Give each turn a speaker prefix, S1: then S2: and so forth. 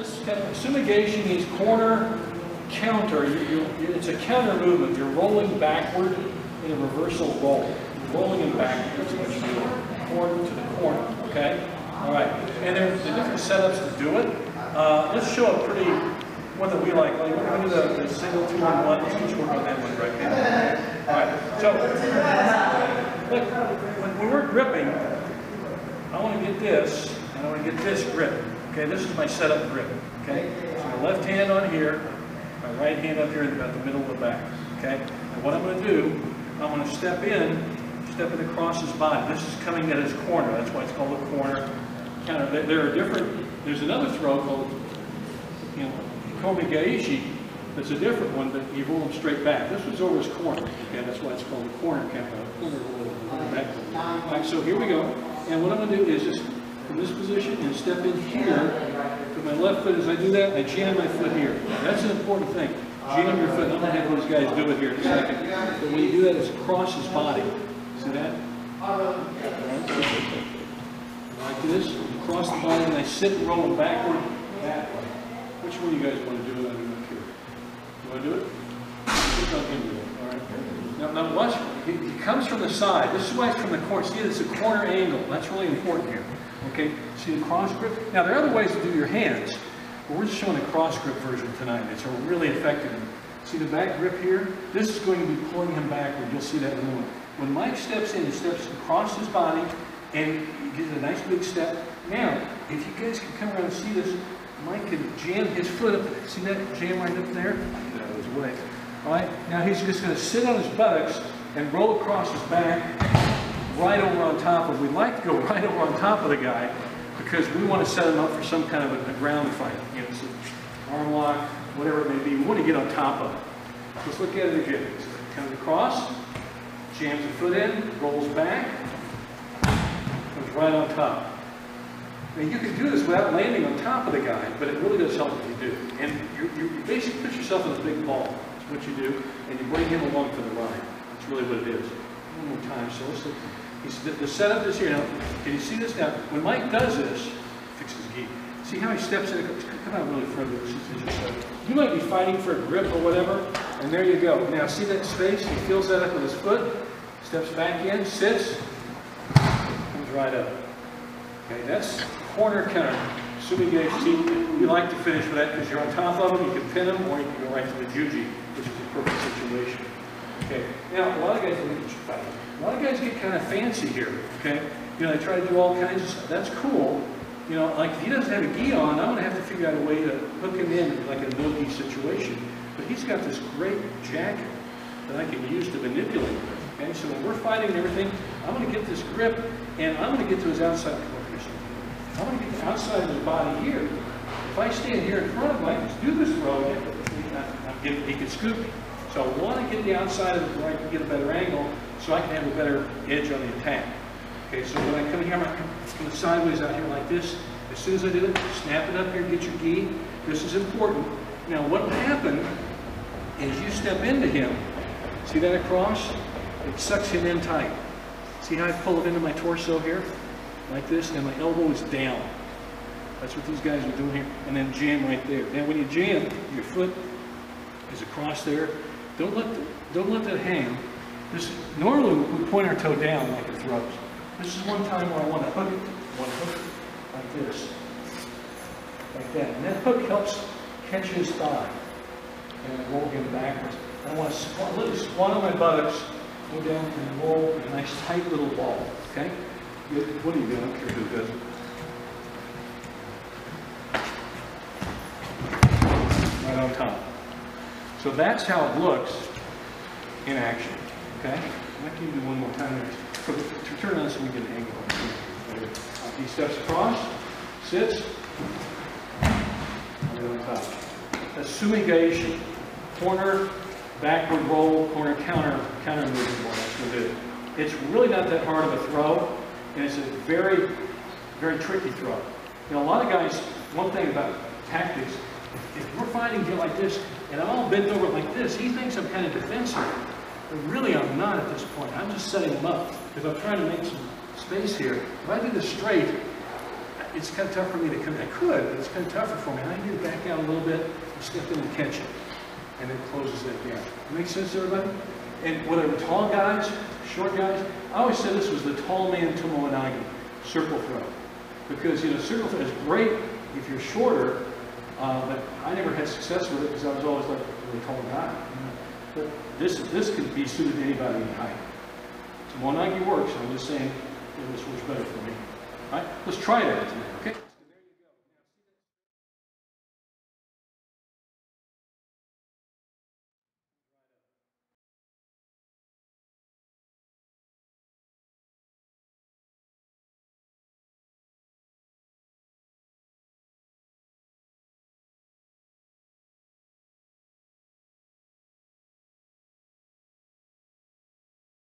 S1: This is kind of, Sumi Gaeshi means corner counter. It's a counter movement. You're rolling backward in a reversal roll. You're rolling him backward. That's what you're doing. Corner to the corner. Okay? All right. And there's the different setups to do it. Let's show a pretty one that we like. We're going to do the single 2-on-1. Let's just work on that one right now. All right. So, look, when we're gripping, I want to get this, and I want to get this grip. Okay, this is my setup grip. Okay, so my left hand on here, my right hand up here about the middle of the back. Okay, and what I'm going to do, I'm going to step in across his body. This is coming at his corner. That's why it's called a corner counter. There are different. There's another throw called, Sumi Gaeshi. That's a different one, but you roll him straight back. This was over his corner. Okay, that's why it's called a corner counter. Corner back. All right, so here we go. And what I'm going to do is just from this position and step in here with my left foot. As I do that, I jam my foot here. That's an important thing. Jam your foot. I'm going to have those guys do it here in a second. But when you do that, it's across his body. See that? Like this, across the body, and I sit and roll him backward that way. Which one do you guys want to do? I don't care. You want to do it? All right. Now watch. He comes from the side. This is why it's from the corner. See, it's a corner angle. That's really important here. Okay. See the cross grip. Now there are other ways to do your hands, but we're just showing the cross grip version tonight. It's a really effective. See the back grip here. This is going to be pulling him backward. You'll see that in a moment. When Mike steps in, he steps across his body and gives a nice big step. Now, if you guys can come around and see this, Mike can jam his foot up. See that jam right up there? Get out of his way. All right. Now he's just going to sit on his buttocks and roll across his back, right over on top of. We'd like to go right over on top of the guy because we want to set him up for some kind of a ground fight. So arm lock, whatever it may be. We want to get on top of it. Let's look at it again. Comes across, jams the foot in, rolls back, comes right on top. Now you can do this without landing on top of the guy, but it really does help if you do. And you basically put yourself in a big ball. That's what you do, and you bring him along for the ride. That's really what it is. One more time. So let's look. The setup is here. Now, can you see this? Now, when Mike does this, fix his gi. See how he steps in? Come out really further. You might be fighting for a grip or whatever, and there you go. Now, see that space? He fills that up with his foot, steps back in, sits, comes right up. Okay, that's corner counter. Sumi Gaeshi, we like to finish with that because you're on top of him, you can pin him, or you can go right to the juji, which is a perfect situation. Okay, now a lot of guys get kind of fancy here. Okay, they try to do all kinds of stuff. That's cool. Like if he doesn't have a gi on, I'm going to have to figure out a way to hook him in like a no-gi situation. But he's got this great jacket that I can use to manipulate him. Okay, so when we're fighting and everything, I'm going to get this grip, and I'm going to get to his outside. I'm going to get the outside of his body here. If I stand here in front of him, I can do this throw, he can scoop me. So I want to get the outside of it where I can get a better angle so I can have a better edge on the attack. Okay, so when I come here, I'm going to come sideways out here like this. As soon as I do it, snap it up here, get your gi. This is important. Now what will happen is you step into him. See that across? It sucks him in tight. See how I pull it into my torso here? Like this, and my elbow is down. That's what these guys are doing here. And then jam right there. Now when you jam, your foot is across there. Don't let that hang. Normally we point our toe down like it throws. This is one time where I want to hook it. I want to hook it like this. Like that. And that hook helps catch his thigh. And I roll him backwards. I want to literally squat on my buttocks, go down and roll in a nice tight little ball. Okay? What are you doing? I don't care who does it. Right on top. So that's how it looks in action. Okay? I can do one more time. Turn on so we get an angle. He steps across, sits, right on top. That's Sumi Gaeshi. Corner, backward roll, corner counter movement. That's what it is. It's really not that hard of a throw. And it's a very, very tricky throw. A lot of guys, one thing about tactics, if we're fighting here like this, and I'm all bent over like this, he thinks I'm kind of defensive. But really, I'm not at this point. I'm just setting him up because I'm trying to make some space here. If I do this straight, it's kind of tough for me to come. I could, but it's kind of tougher for me. I need to back out a little bit, step in and catch it, and it closes that gap. Make sense, everybody? And whatever, tall guys, short guys, I always said this was the tall man tomoe-nage, circle throw. Because, you know, circle throw is great if you're shorter, but I never had success with it because I was always like a really tall guy. But this could be suited to anybody in height. Tomoe-nage works, I'm just saying this works better for me. All right, let's try it out today, okay?